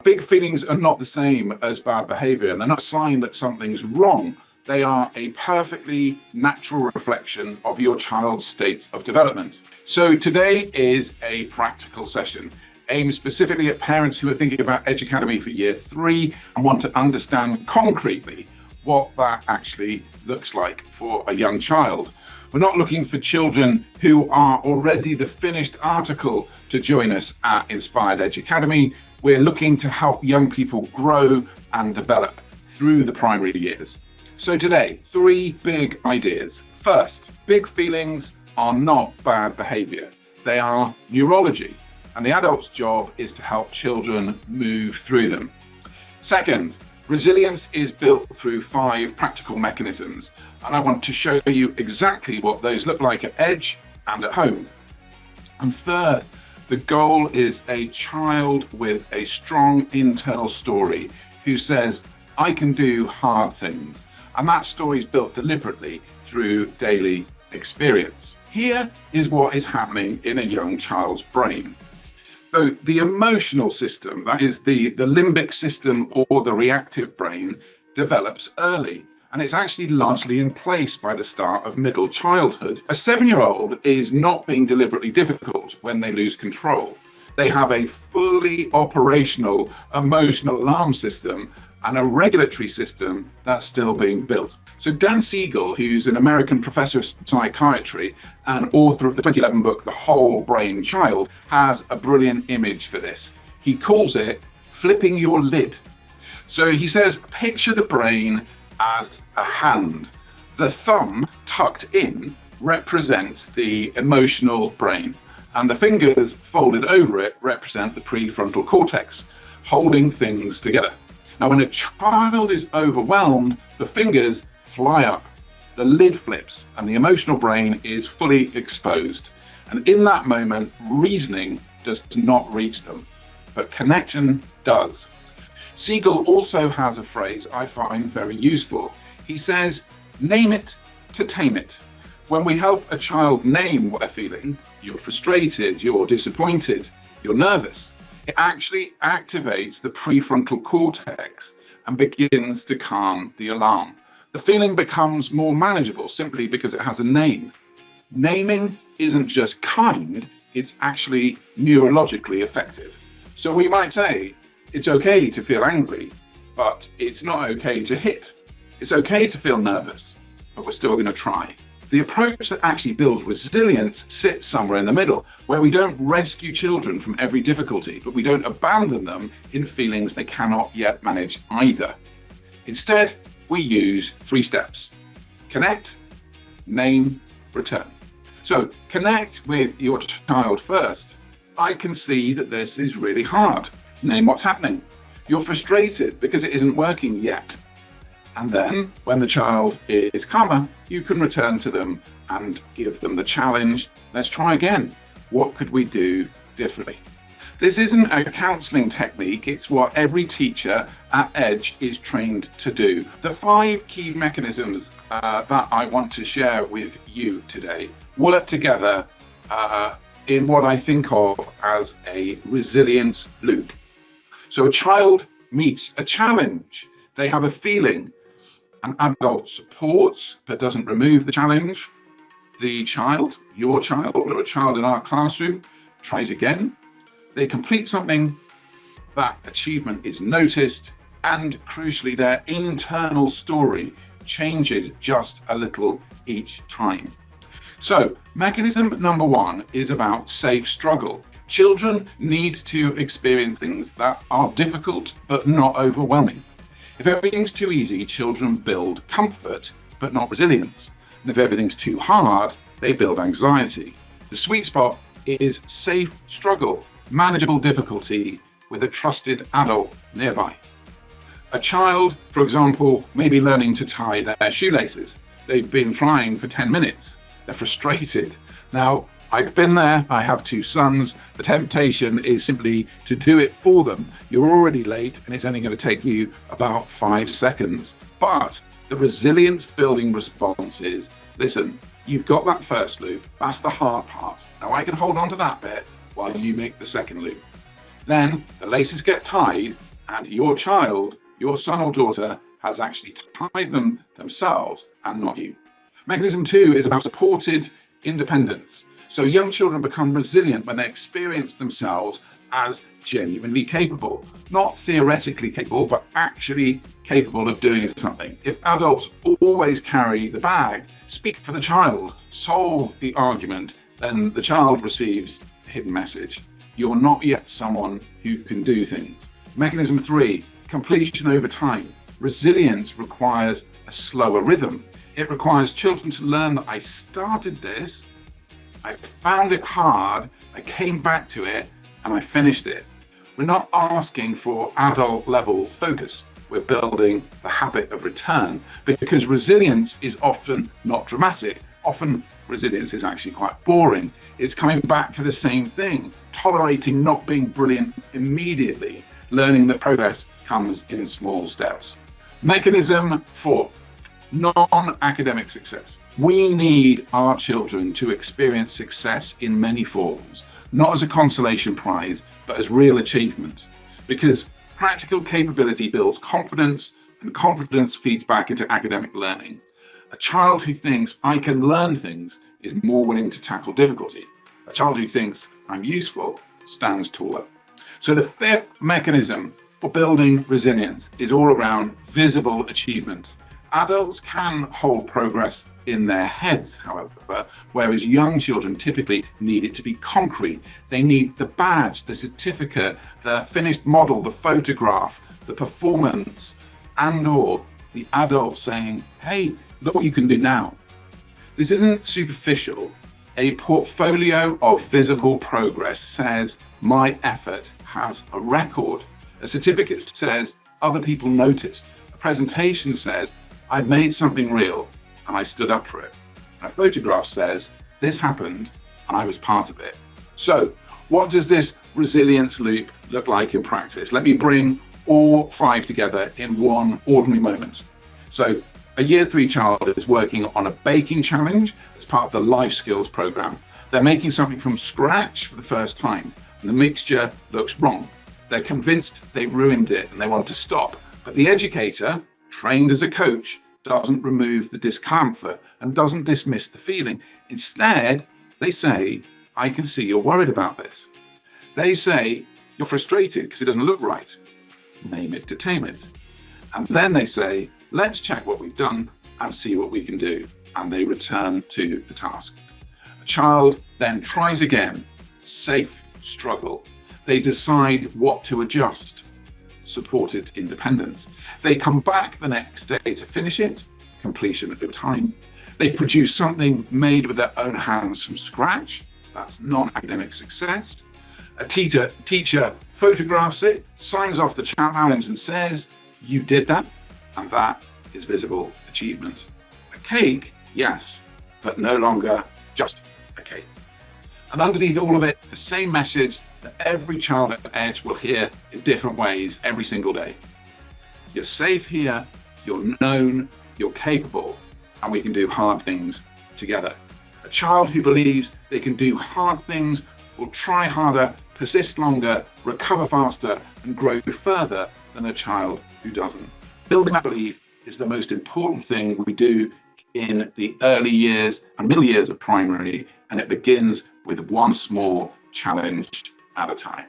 Big feelings are not the same as bad behavior, and they're not a sign that something's wrong. They are a perfectly natural reflection of your child's state of development. So today is a practical session aimed specifically at parents who are thinking about Edge Academy for year 3 and want to understand concretely what that actually looks like for a young child. We're not looking for children who are already the finished article to join us at Inspired Edge Academy. We're looking to help young people grow and develop through the primary years. So today, 3 big ideas. First, big feelings are not bad behavior. They are neurology, and the adult's job is to help children move through them. Second, resilience is built through 5 practical mechanisms, and I want to show you exactly what those look like at Edge and at home. And third, the goal is a child with a strong internal story who says, I can do hard things. And that story is built deliberately through daily experience. Here is what is happening in a young child's brain. So the emotional system, that is the limbic system or the reactive brain, develops early. And it's actually largely in place by the start of middle childhood. A 7-year-old is not being deliberately difficult when they lose control. They have a fully operational emotional alarm system and a regulatory system that's still being built. So Dan Siegel, who's an American professor of psychiatry and author of the 2011 book, The Whole Brain Child, has a brilliant image for this. He calls it flipping your lid. So he says, picture the brain as a hand. The thumb tucked in represents the emotional brain, and the fingers folded over it represent the prefrontal cortex, holding things together. Now, when a child is overwhelmed, the fingers fly up, the lid flips, and the emotional brain is fully exposed. And in that moment, reasoning does not reach them, but connection does. Siegel also has a phrase I find very useful. He says, name it to tame it. When we help a child name what they're feeling, you're frustrated, you're disappointed, you're nervous, it actually activates the prefrontal cortex and begins to calm the alarm. The feeling becomes more manageable simply because it has a name. Naming isn't just kind, it's actually neurologically effective. So we might say, it's okay to feel angry, but it's not okay to hit. It's okay to feel nervous, but we're still going to try. The approach that actually builds resilience sits somewhere in the middle, where we don't rescue children from every difficulty, but we don't abandon them in feelings they cannot yet manage either. Instead, we use 3 steps: connect, name, return. So connect with your child first. I can see that this is really hard. Name what's happening. You're frustrated because it isn't working yet. And then, when the child is calmer, you can return to them and give them the challenge. Let's try again. What could we do differently? This isn't a counseling technique. It's what every teacher at Edge is trained to do. The 5 key mechanisms that I want to share with you today work together in what I think of as a resilience loop. So a child meets a challenge. They have a feeling. An adult supports but doesn't remove the challenge. The child, your child, or a child in our classroom, tries again. They complete something, that achievement is noticed, and crucially, their internal story changes just a little each time. So, mechanism number 1 is about safe struggle. Children need to experience things that are difficult but not overwhelming. If everything's too easy, children build comfort, but not resilience. And if everything's too hard, they build anxiety. The sweet spot is safe struggle, manageable difficulty with a trusted adult nearby. A child, for example, may be learning to tie their shoelaces. They've been trying for 10 minutes. They're frustrated. Now, I've been there, I have 2 sons. The temptation is simply to do it for them. You're already late and it's only going to take you about 5 seconds. But the resilience building response is, listen, you've got that first loop, that's the hard part. Now I can hold on to that bit while you make the second loop. Then the laces get tied and your child, your son or daughter, has actually tied them themselves and not you. Mechanism 2 is about supported independence. So young children become resilient when they experience themselves as genuinely capable, not theoretically capable, but actually capable of doing something. If adults always carry the bag, speak for the child, solve the argument, then the child receives a hidden message. You're not yet someone who can do things. Mechanism 3, completion over time. Resilience requires a slower rhythm. It requires children to learn that I started this, I found it hard, I came back to it, and I finished it. We're not asking for adult level focus. We're building the habit of return, because resilience is often not dramatic. Often resilience is actually quite boring. It's coming back to the same thing, tolerating not being brilliant immediately, learning that progress comes in small steps. Mechanism 4, non-academic success. We need our children to experience success in many forms, not as a consolation prize, but as real achievement. Because practical capability builds confidence, and confidence feeds back into academic learning. A child who thinks I can learn things is more willing to tackle difficulty. A child who thinks I'm useful stands taller. So the 5th mechanism for building resilience is all around visible achievement. Adults can hold progress in their heads, however, whereas young children typically need it to be concrete. They need the badge, the certificate, the finished model, the photograph, the performance, and/or the adult saying, hey, look what you can do now. This isn't superficial. A portfolio of visible progress says my effort has a record. A certificate says other people noticed. A presentation says I made something real and I stood up for it. And a photograph says this happened and I was part of it. So what does this resilience loop look like in practice? Let me bring all 5 together in one ordinary moment. So a year 3 child is working on a baking challenge as part of the life skills program. They're making something from scratch for the first time, and the mixture looks wrong. They're convinced they've ruined it and they want to stop. But the educator, trained as a coach, doesn't remove the discomfort and doesn't dismiss the feeling. Instead, they say, I can see you're worried about this. They say, you're frustrated because it doesn't look right. Name it to tame it. And then they say, let's check what we've done and see what we can do. And they return to the task. A child then tries again. Safe struggle. They decide what to adjust. Supported independence. They come back the next day to finish it. Completion of time. They produce something made with their own hands from scratch. That's non-academic success. A teacher photographs it, signs off the challenge and says, you did that, and that is visible achievement. A cake, yes, but no longer just a cake. And underneath all of it, the same message that every child at Edge will hear in different ways every single day. You're safe here, you're known, you're capable, and we can do hard things together. A child who believes they can do hard things will try harder, persist longer, recover faster, and grow further than a child who doesn't. Building that belief is the most important thing we do in the early years and middle years of primary, and it begins with one small challenge at a time.